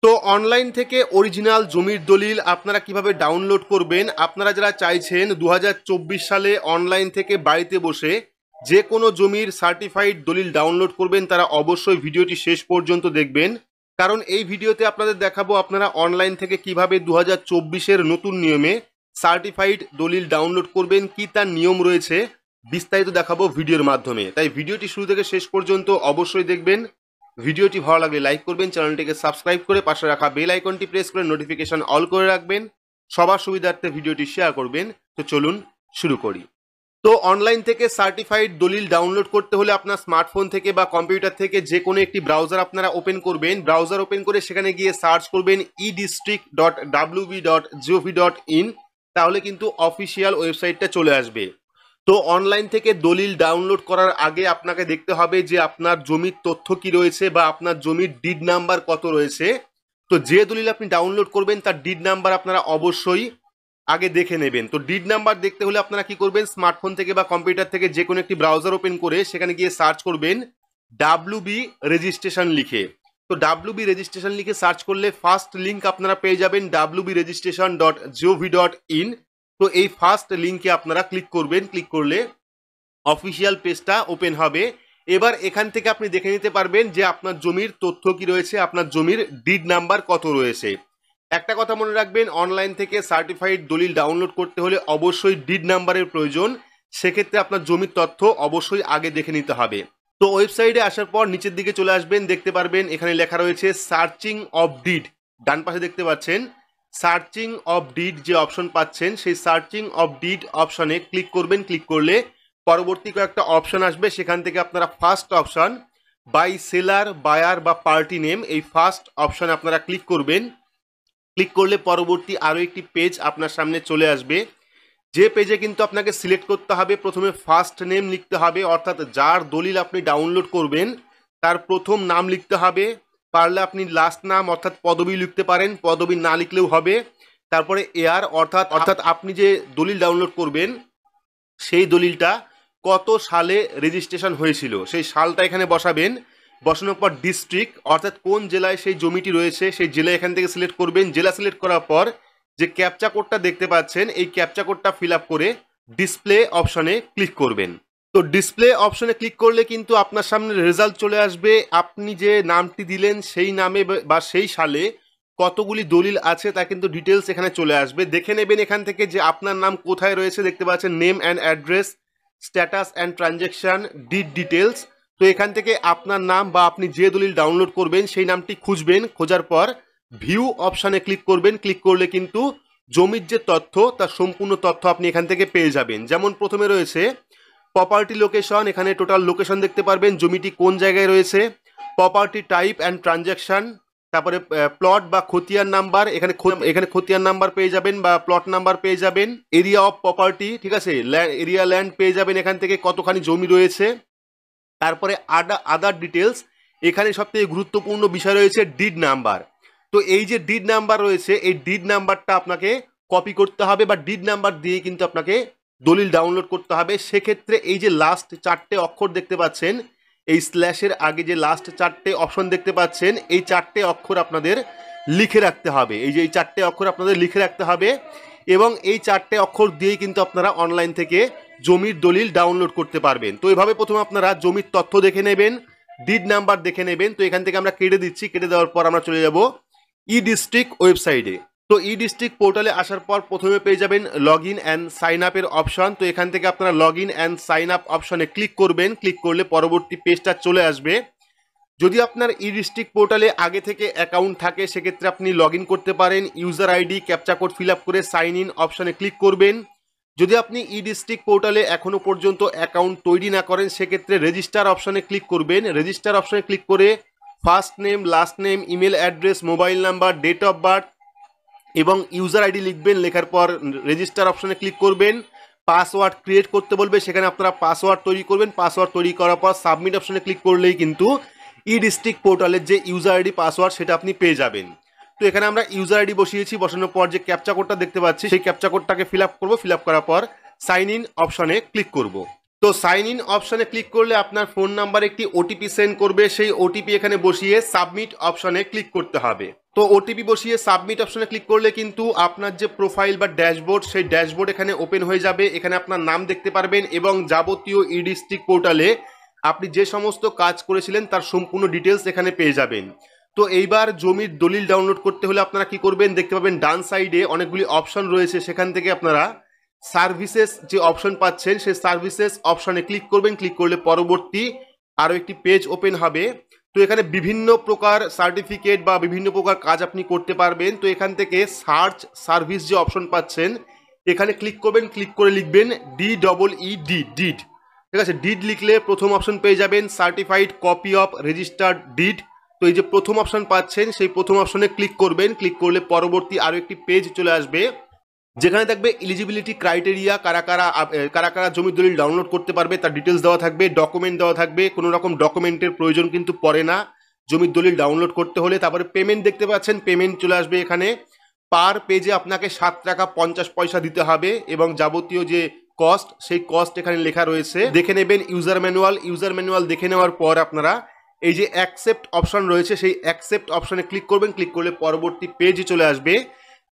তো অনলাইন থেকে অরিজিনাল জমির দলিল আপনারা কিভাবে ডাউনলোড করবেন, আপনারা যারা চাইছেন 2024 সালে অনলাইন থেকে বাড়িতে বসে যে কোনো জমির সার্টিফাইড দলিল ডাউনলোড করবেন, তারা অবশ্যই ভিডিওটি শেষ পর্যন্ত দেখবেন। কারণ এই ভিডিওতে আপনাদের দেখাবো আপনারা অনলাইন থেকে কিভাবে 2024-এর নতুন নিয়মে সার্টিফাইড দলিল ডাউনলোড করবেন, কি তার নিয়ম রয়েছে বিস্তারিত দেখাবো ভিডিওর মাধ্যমে। তাই ভিডিওটি শুরু থেকে শেষ পর্যন্ত অবশ্যই দেখবেন। ভিডিওটি ভালো লাগলে লাইক করবেন, চ্যানেলটিকে সাবস্ক্রাইব করে পাশে রাখা বেল আইকনটি প্রেস করে নোটিফিকেশন অল করে রাখবেন, সবার সুবিধার্থে ভিডিওটি শেয়ার করবেন। তো চলুন শুরু করি। তো অনলাইন থেকে সার্টিফাইড দলিল ডাউনলোড করতে হলে আপনার স্মার্টফোন থেকে বা কম্পিউটার থেকে যে কোনো একটি ব্রাউজার আপনারা ওপেন করবেন। ব্রাউজার ওপেন করে সেখানে গিয়ে সার্চ করবেন edistrict.wb.gov.in, তাহলে কিন্তু অফিসিয়াল ওয়েবসাইটটা চলে আসবে। তো অনলাইন থেকে দলিল ডাউনলোড করার আগে আপনাকে দেখতে হবে যে আপনার জমির তথ্য কি রয়েছে বা আপনার জমির ডিড নাম্বার কত রয়েছে। তো যে দলিল আপনি ডাউনলোড করবেন তার ডিড নাম্বার আপনারা অবশ্যই আগে দেখে নেবেন। তো ডিড নাম্বার দেখতে হলে আপনারা কি করবেন, স্মার্টফোন থেকে বা কম্পিউটার থেকে যে কোনো একটি ব্রাউজার ওপেন করে সেখানে গিয়ে সার্চ করবেন ডাব্লিউবি রেজিস্ট্রেশন লিখে। তো ডাব্লিউবি রেজিস্ট্রেশন লিখে সার্চ করলে ফার্স্ট লিঙ্ক আপনারা পেয়ে যাবেন wbregistration.gov.in। তো এই ফার্স্ট লিঙ্কে আপনারা ক্লিক করবেন। ক্লিক করলে অফিসিয়াল পেজটা ওপেন হবে। এবার এখান থেকে আপনি দেখে নিতে পারবেন যে আপনার জমির তথ্য কি রয়েছে, আপনার জমির ডিড নাম্বার কত রয়েছে। একটা কথা মনে রাখবেন, অনলাইন থেকে সার্টিফাইড দলিল ডাউনলোড করতে হলে অবশ্যই ডিড নাম্বারের প্রয়োজন। সেক্ষেত্রে আপনার জমির তথ্য অবশ্যই আগে দেখে নিতে হবে। তো ওয়েবসাইটে আসার পর নিচের দিকে চলে আসবেন, দেখতে পারবেন এখানে লেখা রয়েছে সার্চিং অফ ডিড। ডান পাশে দেখতে পাচ্ছেন সার্চিং অফ ডিড যে অপশন পাচ্ছেন, সেই সার্চিং অফ ডিড অপশনে ক্লিক করবেন। ক্লিক করলে পরবর্তী কয়েকটা অপশন আসবে, সেখান থেকে আপনারা first option by seller, buyer বা পার্টি নেম, এই ফার্স্ট অপশনে আপনারা ক্লিক করবেন। ক্লিক করলে পরবর্তী আরও একটি পেজ আপনার সামনে চলে আসবে, যে পেজে কিন্তু আপনাকে সিলেক্ট করতে হবে প্রথমে ফার্স্ট নেম লিখতে হবে, অর্থাৎ যার দলিল আপনি ডাউনলোড করবেন তার প্রথম নাম লিখতে হবে। পারলে আপনি লাস্ট নাম অর্থাৎ পদবি লিখতে পারেন, পদবি না লিখলেও হবে। তারপরে এয়ার অর্থাৎ আপনি যে দলিল ডাউনলোড করবেন সেই দলিলটা কত সালে রেজিস্ট্রেশন হয়েছিল সেই সালটা এখানে বসাবেন। বসানোর পর ডিস্ট্রিক্ট অর্থাৎ কোন জেলায় সেই জমিটি রয়েছে সেই জেলা এখান থেকে সিলেক্ট করবেন। জেলা সিলেক্ট করার পর যে ক্যাপচা কোডটা দেখতে পাচ্ছেন এই ক্যাপচা কোডটা ফিল আপ করে ডিসপ্লে অপশনে ক্লিক করবেন। তো ডিসপ্লে অপশনে ক্লিক করলে কিন্তু আপনার সামনে রেজাল্ট চলে আসবে। আপনি যে নামটি দিলেন সেই নামে বা সেই সালে কতগুলি দলিল আছে তা কিন্তু ডিটেলস এখানে চলে আসবে। দেখে নেবেন এখান থেকে যে আপনার নাম কোথায় রয়েছে। দেখতে পাচ্ছেন name and address, status and transaction, did details. তো এখান থেকে আপনার নাম বা আপনি যে দলিল ডাউনলোড করবেন সেই নামটি খুঁজবেন। খোঁজার পর ভিউ অপশানে ক্লিক করবেন। ক্লিক করলে কিন্তু জমির যে তথ্য তার সম্পূর্ণ তথ্য আপনি এখান থেকে পেয়ে যাবেন। যেমন প্রথমে রয়েছে প্রপার্টি লোকেশন, এখানে টোটাল লোকেশন দেখতে পারবেন জমিটি কোন জায়গায় রয়েছে। প্রপার্টি টাইপ অ্যান্ড ট্রানজ্যাকশন, তারপরে প্লট বা খতিয়ান নাম্বার, এখানে খতিয়ান নাম্বার পেয়ে যাবেন বা প্লট নাম্বার পেয়ে যাবেন। এরিয়া অফ প্রপার্টি, ঠিক আছে, এরিয়া ল্যান্ড পেয়ে যাবেন এখান থেকে কতখানি জমি রয়েছে। তারপরে আদার ডিটেলস, এখানে সবথেকে গুরুত্বপূর্ণ বিষয় রয়েছে ডিড নাম্বার। তো এই যে ডিড নাম্বার রয়েছে এই ডিড নাম্বারটা আপনাকে কপি করতে হবে বা ডিড নাম্বার দিয়ে কিন্তু আপনাকে দলিল ডাউনলোড করতে হবে। সেক্ষেত্রে এই যে লাস্ট চারটে অক্ষর দেখতে পাচ্ছেন, এই স্ল্যাশের আগে যে লাস্ট চারটে অপশন দেখতে পাচ্ছেন এই চারটে অক্ষর আপনাদের লিখে রাখতে হবে। এই যে এই চারটে অক্ষর আপনাদের লিখে রাখতে হবে এবং এই চারটে অক্ষর দিয়েই কিন্তু আপনারা অনলাইন থেকে জমির দলিল ডাউনলোড করতে পারবেন। তো এভাবে প্রথমে আপনারা জমির তথ্য দেখে নেবেন, ডিড নাম্বার দেখে নেবেন। তো এখান থেকে আমরা কেটে দিচ্ছি, কেটে দেওয়ার পর আমরা চলে যাব ই ডিস্ট্রিক্ট ওয়েবসাইটে। তো ই ডিস্ট্রিক্ট পোর্টালে আসার পর প্রথমে পেয়ে যাবেন লগ ইন অ্যান্ড সাইন আপের অপশন। তো এখান থেকে আপনারা log in and sign up অপশনে ক্লিক করবেন। ক্লিক করলে পরবর্তী পেজটা চলে আসবে। যদি আপনার ই ডিস্ট্রিক্ট পোর্টালে আগে থেকে অ্যাকাউন্ট থাকে সেক্ষেত্রে আপনি লগ ইন করতে পারেন। User ID captcha code fill up করে সাইন ইন অপশনে ক্লিক করবেন। যদি আপনি ই ডিস্ট্রিক্ট পোর্টালে এখনও পর্যন্ত অ্যাকাউন্ট তৈরি না করেন সেক্ষেত্রে রেজিস্টার অপশনে ক্লিক করবেন। রেজিস্টার অপশনে ক্লিক করে first name, last name, email address, mobile number, date of birth এবং ইউজার আইডি লিখবেন। লেখার পর রেজিস্টার অপশনে ক্লিক করবেন। পাসওয়ার্ড ক্রিয়েট করতে বলবে, সেখানে আপনারা পাসওয়ার্ড তৈরি করবেন। পাসওয়ার্ড তৈরি করার পর সাবমিট অপশনে ক্লিক করলেই কিন্তু ই ডিস্ট্রিক্ট পোর্টালের যে ইউজার আইডি পাসওয়ার্ড সেটা আপনি পেয়ে যাবেন। তো এখানে আমরা ইউজার আইডি বসিয়েছি, বসানোর পর যে ক্যাপচা কোডটা দেখতে পাচ্ছি সেই ক্যাপচা কোডটাকে ফিল আপ করবো। ফিল আপ করার পর সাইন ইন অপশনে ক্লিক করব। তো সাইন ইন অপশনে ক্লিক করলে আপনার ফোন নাম্বার একটি ওটিপি সেন্ড করবে, সেই ওটিপি এখানে বসিয়ে সাবমিট অপশনে ক্লিক করতে হবে। তো ওটিপি বসিয়ে সাবমিট অপশনে ক্লিক করলে কিন্তু আপনার যে প্রোফাইল বা ড্যাশবোর্ড, সেই ড্যাশবোর্ড এখানে ওপেন হয়ে যাবে। এখানে আপনার নাম দেখতে পারবেন এবং যাবতীয় ই ডিস্ট্রিক্ট পোর্টালে আপনি যে সমস্ত কাজ করেছিলেন তার সম্পূর্ণ ডিটেলস এখানে পেয়ে যাবেন। তো এইবার জমির দলিল ডাউনলোড করতে হলে আপনারা কি করবেন, দেখতে পাবেন ডান সাইডে অনেকগুলি অপশন রয়েছে, সেখান থেকে আপনারা সার্ভিসেস যে অপশন পাচ্ছেন সেই সার্ভিসেস অপশনে ক্লিক করবেন। ক্লিক করলে পরবর্তী আরও একটি পেজ ওপেন হবে। তো এখানে বিভিন্ন প্রকার সার্টিফিকেট বা বিভিন্ন প্রকার কাজ আপনি করতে পারবেন। তো এখান থেকে সার্চ সার্ভিস যে অপশন পাচ্ছেন এখানে ক্লিক করবেন, ক্লিক করে লিখবেন DEED ডিড। ঠিক আছে, ডিড লিখলে প্রথম অপশন পেয়ে যাবেন certified copy of registered did. তো এই যে প্রথম অপশন পাচ্ছেন সেই প্রথম অপশনে ক্লিক করবেন। ক্লিক করলে পরবর্তী আরও একটি পেজ চলে আসবে, যেখানে থাকবে এলিজিবিলিটি ক্রাইটেরিয়া, কারা কারা জমির দলিল ডাউনলোড করতে পারবে তার ডিটেলস দেওয়া থাকবে, ডকুমেন্ট দেওয়া থাকবে। কোনো রকম ডকুমেন্টের প্রয়োজন কিন্তু পড়ে না জমির দলিল ডাউনলোড করতে হলে। তারপরে পেমেন্ট দেখতে পাচ্ছেন, পেমেন্ট চলে আসবে এখানে। পার পেজে আপনাকে 7 টাকা 50 পয়সা দিতে হবে এবং যাবতীয় যে কস্ট সেই কস্ট এখানে লেখা রয়েছে। দেখে নেবেন ইউজার ম্যানুয়াল দেখে নেওয়ার পর আপনারা এই যে অ্যাকসেপ্ট অপশন রয়েছে সেই অ্যাকসেপ্ট অপশনে ক্লিক করবেন। ক্লিক করলে পরবর্তী পেজ চলে আসবে,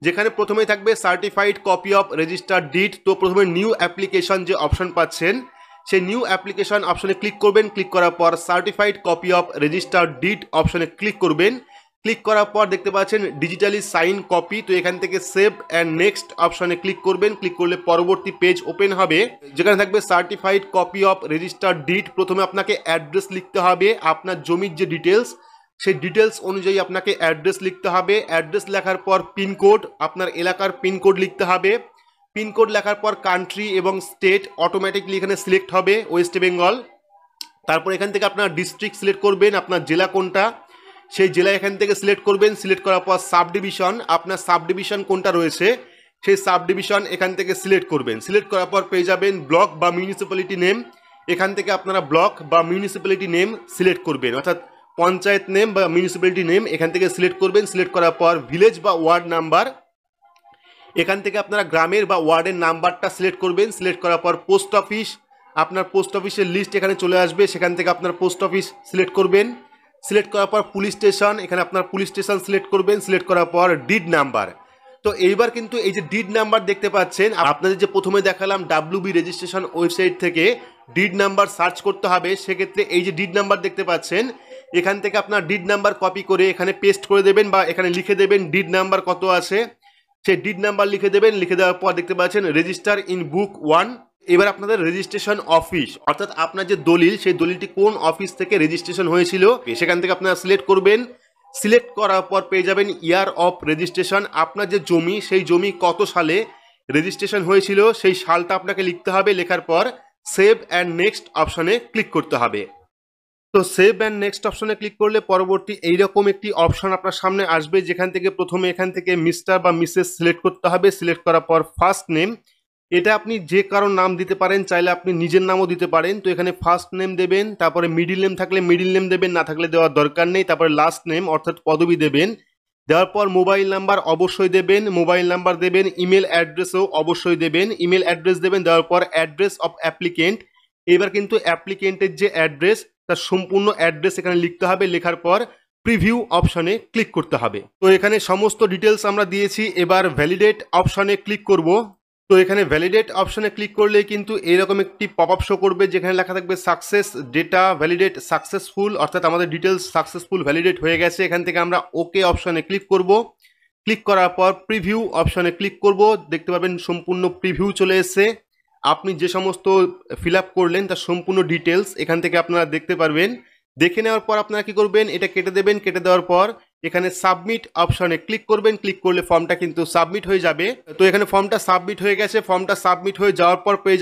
যেখানে প্রথমে থাকবে certified copy of registered did. তো প্রথমে নিউ অ্যাপ্লিকেশন যে অপশন পাচ্ছেন সেই নিউ অ্যাপ্লিকেশন অপশনে ক্লিক করবেন। ক্লিক করার পর certified copy of registered did অপশনে ক্লিক করবেন। ক্লিক করার পর দেখতে পাচ্ছেন ডিজিটালি সাইন কপি। তো এখান থেকে সেভ অ্যান্ড নেক্সট অপশনে ক্লিক করবেন। ক্লিক করলে পরবর্তী পেজ ওপেন হবে, যেখানে থাকবে certified copy of registered did. প্রথমে আপনাকে অ্যাড্রেস লিখতে হবে, আপনার জমির যে ডিটেলস সেই ডিটেলস অনুযায়ী আপনাকে অ্যাড্রেস লিখতে হবে। অ্যাড্রেস লেখার পর পিনকোড, আপনার এলাকার পিনকোড লিখতে হবে। পিনকোড লেখার পর কান্ট্রি এবং স্টেট অটোমেটিকলি এখানে সিলেক্ট হবে ওয়েস্ট বেঙ্গল। তারপর এখান থেকে আপনার ডিস্ট্রিক্ট সিলেক্ট করবেন, আপনার জেলা কোনটা সেই জেলা এখান থেকে সিলেক্ট করবেন। সিলেক্ট করার পর সাব ডিভিশন, আপনার সাব ডিভিশন কোনটা রয়েছে সেই সাব ডিভিশন এখান থেকে সিলেক্ট করবেন। সিলেক্ট করার পর পেয়ে যাবেন ব্লক বা মিউনিসিপ্যালিটি নেম, এখান থেকে আপনারা ব্লক বা মিউনিসিপ্যালিটি নেম সিলেক্ট করবেন, অর্থাৎ পঞ্চায়েত নেম বা মিউনিসিপ্যালিটি নেম এখান থেকে সিলেক্ট করবেন। সিলেক্ট করার পর ভিলেজ বা ওয়ার্ড নাম্বার, এখান থেকে আপনারা গ্রামের বা ওয়ার্ডের নাম্বারটা সিলেক্ট করবেন। সিলেক্ট করার পর পোস্ট অফিস, আপনার পোস্ট অফিসের লিস্ট এখানে চলে আসবে, সেখান থেকে আপনার পোস্ট অফিস সিলেক্ট করবেন। সিলেক্ট করার পর পুলিশ স্টেশন, এখানে আপনার পুলিশ স্টেশন সিলেক্ট করবেন। সিলেক্ট করার পর ডিড নাম্বার। তো এইবার কিন্তু এই যে ডিড নাম্বার দেখতে পাচ্ছেন, আপনাদের যে প্রথমে দেখালাম WB রেজিস্ট্রেশন ওয়েবসাইট থেকে ডিড নাম্বার সার্চ করতে হবে, সেক্ষেত্রে এই যে ডিড নাম্বার দেখতে পাচ্ছেন এখান থেকে আপনার ডিড নাম্বার কপি করে এখানে পেস্ট করে দেবেন বা এখানে লিখে দেবেন ডিড নাম্বার কত আছে সেই ডিড নাম্বার লিখে দেবেন। লিখে দেওয়ার পর দেখতে পাচ্ছেন রেজিস্টার ইন বুক 1। এবার আপনাদের রেজিস্ট্রেশন অফিস, অর্থাৎ আপনার যে দলিল সেই দলিলটি কোন অফিস থেকে রেজিস্ট্রেশন হয়েছিল সেখান থেকে আপনারা সিলেক্ট করবেন। সিলেক্ট করার পর পেয়ে যাবেন ইয়ার অফ রেজিস্ট্রেশন, আপনার যে জমি সেই জমি কত সালে রেজিস্ট্রেশন হয়েছিল সেই সালটা আপনাকে লিখতে হবে। লেখার পর সেভ অ্যান্ড নেক্সট অপশনে ক্লিক করতে হবে। তো সেভ অ্যান্ড নেক্সট অপশনে ক্লিক করলে পরবর্তী এইরকম একটি অপশন আপনার সামনে আসবে, যেখান থেকে প্রথমে এখান থেকে মিস্টার বা মিসেস সিলেক্ট করতে হবে। সিলেক্ট করার পর ফার্স্ট নেম, এটা আপনি যে কারোর নাম দিতে পারেন, চাইলে আপনি নিজের নামও দিতে পারেন। তো এখানে ফার্স্ট নেম দেবেন, তারপরে মিডিল নেম থাকলে মিডিল নেম দেবেন, না থাকলে দেওয়ার দরকার নেই। তারপরে লাস্ট নেম অর্থাৎ পদবি দেবেন। দেওয়ার পর মোবাইল নাম্বার অবশ্যই দেবেন, মোবাইল নাম্বার দেবেন। ইমেল অ্যাড্রেসও অবশ্যই দেবেন, ইমেল অ্যাড্রেস দেবেন। দেওয়ার পর অ্যাড্রেস অফ অ্যাপ্লিকেন্ট, এবার কিন্তু অ্যাপ্লিকেন্টের যে অ্যাড্রেস তার সম্পূর্ণ অ্যাড্রেস এখানে লিখতে হবে। লেখার পর প্রিভিউ অপশনে ক্লিক করতে হবে। তো এখানে সমস্ত ডিটেলস আমরা দিয়েছি, এবার ভ্যালিডেট অপশনে ক্লিক করব। তো এখানে ভ্যালিডেট অপশনে ক্লিক করলে কিন্তু এরকম একটি পপ আপ শো করবে, যেখানে লেখা থাকবে সাকসেস ডেটা ভ্যালিডেট সাকসেসফুল, অর্থাৎ আমাদের ডিটেলস সাকসেসফুল ভ্যালিডেট হয়ে গেছে। এখান থেকে আমরা ওকে অপশনে ক্লিক করব। ক্লিক করার পর প্রিভিউ অপশনে ক্লিক করব, দেখতে পাবেন সম্পূর্ণ প্রিভিউ চলে এসেছে। আপনি যে সমস্ত ফিল আপ করলেন তার সম্পূর্ণ ডিটেলস এখান থেকে আপনারা দেখতে পারবেন। দেখে নেওয়ার পর আপনারা কি করবেন, এটা কেটে দেবেন। কেটে দেওয়ার পর এখানে সাবমিট অপশনে ক্লিক করবেন। ক্লিক করলে ফর্মটা কিন্তু সাবমিট হয়ে যাবে। তো এখানে ফর্মটা সাবমিট হয়ে গেছে। ফর্মটা সাবমিট হয়ে যাওয়ার পর পেয়ে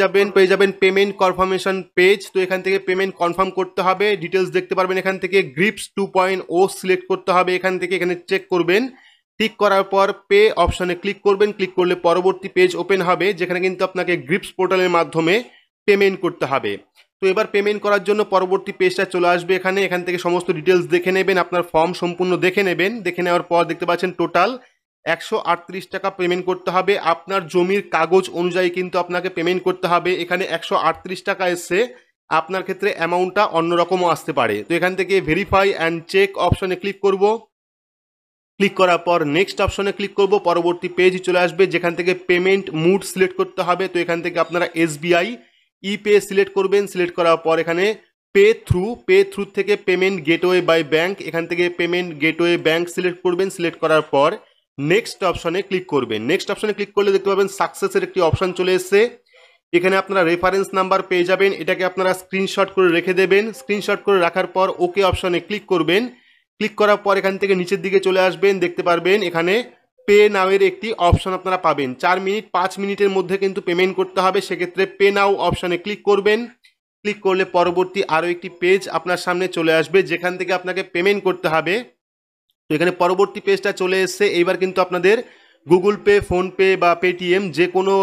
যাবেন পেমেন্ট কনফার্মেশন পেজ। তো এখান থেকে পেমেন্ট কনফার্ম করতে হবে, ডিটেলস দেখতে পারবেন। এখান থেকে গ্রিপস 2.0 সিলেক্ট করতে হবে, এখান থেকে এখানে চেক করবেন। টিক করার পর পে অপশনে ক্লিক করবেন। ক্লিক করলে পরবর্তী পেজ ওপেন হবে, যেখানে কিন্তু আপনাকে গ্রিপস পোর্টালের মাধ্যমে পেমেন্ট করতে হবে। তো এবার পেমেন্ট করার জন্য পরবর্তী পেজটা চলে আসবে এখান থেকে সমস্ত ডিটেলস দেখে নেবেন, আপনার ফর্ম সম্পূর্ণ দেখে নেবেন। দেখে নেওয়ার পর দেখতে পাচ্ছেন টোটাল 138 টাকা পেমেন্ট করতে হবে। আপনার জমির কাগজ অনুযায়ী কিন্তু আপনাকে পেমেন্ট করতে হবে। এখানে 138 টাকা এসছে, আপনার ক্ষেত্রে অ্যামাউন্টটা অন্যরকমও আসতে পারে। তো এখান থেকে ভেরিফাই অ্যান্ড চেক অপশনে ক্লিক করব। ক্লিক করার পর নেক্সট অপশনে ক্লিক করব। পরবর্তী পেজ চলে আসবে যেখান থেকে পেমেন্ট মুড সিলেক্ট করতে হবে। তো এখান থেকে আপনারা SBI ইপে সিলেক্ট করবেন। সিলেক্ট করার পর এখানে পে থ্রু থেকে পেমেন্ট গেটওয়ে বাই ব্যাংক, এখান থেকে পেমেন্ট গেটওয়ে ব্যাংক সিলেক্ট করবেন। সিলেক্ট করার পর নেক্সট অপশনে ক্লিক করবেন। নেক্সট অপশনে ক্লিক করলে দেখতে পাবেন সাকসেসের একটি অপশন চলে এসেছে। এখানে আপনারা রেফারেন্স নাম্বার পেয়ে যাবেন, এটাকে আপনারা স্ক্রিনশট করে রেখে দেবেন। স্ক্রিনশট করে রাখার পর ওকে অপশনে ক্লিক করবেন। ক্লিক করার পর এখান থেকে নিচের দিকে চলে আসবেন, দেখতে পারবেন এখানে পে নাওয়ের একটি অপশন আপনারা পাবেন। 4 মিনিট 5 মিনিটের মধ্যে কিন্তু পেমেন্ট করতে হবে, সেক্ষেত্রে পে নাও অপশনে ক্লিক করবেন। ক্লিক করলে পরবর্তী আরও একটি পেজ আপনার সামনে চলে আসবে যেখান থেকে আপনাকে পেমেন্ট করতে হবে। তো এখানে পরবর্তী পেজটা চলে এসছে। এইবার কিন্তু আপনাদের গুগল পে, ফোনপে বা পেটিএম যে কোনো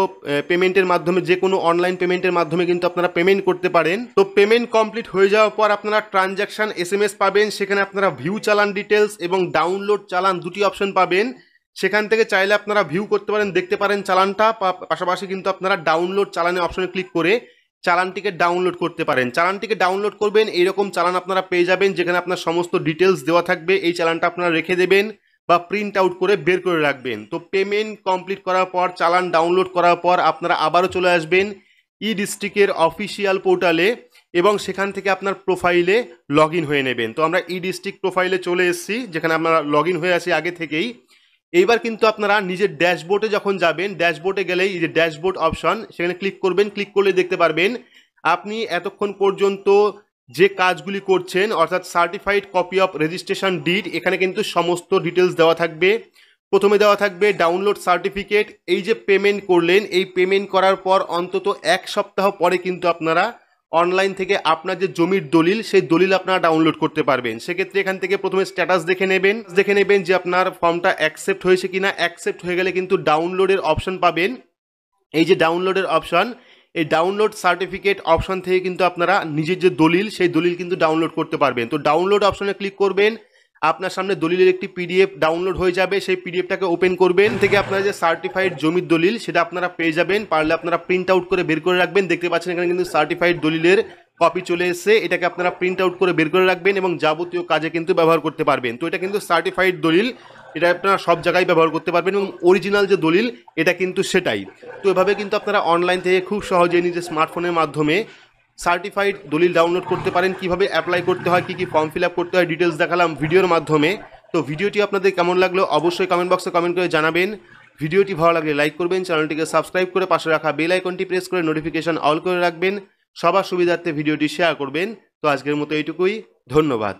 পেমেন্টের মাধ্যমে, যে কোনো অনলাইন পেমেন্টের মাধ্যমে কিন্তু আপনারা পেমেন্ট করতে পারেন। তো পেমেন্ট কমপ্লিট হয়ে যাওয়ার পর আপনারা ট্রানজ্যাকশন SMS পাবেন। সেখানে আপনারা ভিউ চালান ডিটেলস এবং ডাউনলোড চালান দুটি অপশন পাবেন। সেখান থেকে চাইলে আপনারা ভিউ করতে পারেন, দেখতে পারেন চালানটা, পাশাপাশি কিন্তু আপনারা ডাউনলোড চালানের অপশনে ক্লিক করে চালানটিকে ডাউনলোড করতে পারেন। চালানটিকে ডাউনলোড করবেন, এইরকম চালান আপনারা পেয়ে যাবেন যেখানে আপনার সমস্ত ডিটেলস দেওয়া থাকবে। এই চালানটা আপনারা রেখে দেবেন বা প্রিন্ট আউট করে বের করে রাখবেন। তো পেমেন্ট কমপ্লিট করার পর, চালান ডাউনলোড করার পর আপনারা আবারও চলে আসবেন ই-ডিস্ট্রিক্টের অফিসিয়াল পোর্টালে এবং সেখান থেকে আপনার প্রোফাইলে লগ ইন হয়ে নেবেন। তো আমরা ই-ডিস্ট্রিক্ট প্রোফাইলে চলে এসেছি যেখানে আমরা লগ ইন হয়ে আছি আগে থেকেই। এইবার কিন্তু আপনারা নিজের ড্যাশবোর্ডে যখন যাবেন, ড্যাশবোর্ডে গেলেই এই যে ড্যাশবোর্ড অপশন, সেখানে ক্লিক করবেন। ক্লিক করলে দেখতে পারবেন আপনি এতক্ষণ পর্যন্ত যে কাজগুলি করছেন, অর্থাৎ certified copy of registration did, এখানে কিন্তু সমস্ত ডিটেলস দেওয়া থাকবে। প্রথমে দেওয়া থাকবে ডাউনলোড সার্টিফিকেট। এই যে পেমেন্ট করলেন, এই পেমেন্ট করার পর অন্তত 1 সপ্তাহ পরে কিন্তু আপনারা অনলাইন থেকে আপনার যে জমির দলিল, সেই দলিল আপনারা ডাউনলোড করতে পারবেন। সেক্ষেত্রে এখান থেকে প্রথমে স্ট্যাটাস দেখে নেবেন যে আপনার ফর্মটা অ্যাকসেপ্ট হয়েছে কিনা। অ্যাকসেপ্ট হয়ে গেলে কিন্তু ডাউনলোডের অপশন পাবেন। এই যে ডাউনলোডের অপশন, এই ডাউনলোড সার্টিফিকেট অপশন থেকে কিন্তু আপনারা নিজের যে দলিল, সেই দলিল কিন্তু ডাউনলোড করতে পারবেন। তো ডাউনলোড অপশনে ক্লিক করবেন, আপনার সামনে দলিলের একটি PDF ডাউনলোড হয়ে যাবে। সেই PDFটাকে ওপেন করবেন, থেকে আপনারা যে সার্টিফাইড জমির দলিল সেটা আপনারা পেয়ে যাবেন। পারলে আপনারা প্রিন্ট আউট করে বের করে রাখবেন। দেখতে পাচ্ছেন এখানে কিন্তু সার্টিফাইড দলিলের কপি চলে এসেছে। এটাকে আপনারা প্রিন্ট আউট করে বের করে রাখবেন এবং যাবতীয় কাজে কিন্তু ব্যবহার করতে পারবেন। তো এটা কিন্তু সার্টিফাইড দলিল, এটা আপনারা সব জায়গায় ব্যবহার করতে পারবেন এবং অরিজিনাল যে দলিল এটা কিন্তু সেটাই। তো এভাবে কিন্তু আপনারা অনলাইন থেকে খুব সহজেই নিজের স্মার্টফোনের মাধ্যমে সার্টিফাইড দলিল ডাউনলোড করতে পারেন। কিভাবে অ্যাপ্লাই করতে হয়, কী কী ফর্ম ফিল আপ করতে হয়, ডিটেলস দেখালাম ভিডিওর মাধ্যমে। তো ভিডিওটি আপনাদের কেমন লাগলো অবশ্যই কমেন্ট বক্সে কমেন্ট করে জানাবেন। ভিডিওটি ভালো লাগলে লাইক করবেন, চ্যানেলটিকে সাবস্ক্রাইব করে পাশে রাখা বেল আইকনটি প্রেস করে নোটিফিকেশন অল করে রাখবেন। সবার সুবিধার্থে ভিডিওটি শেয়ার করবেন। তো আজকের মতো এইটুকুই, ধন্যবাদ।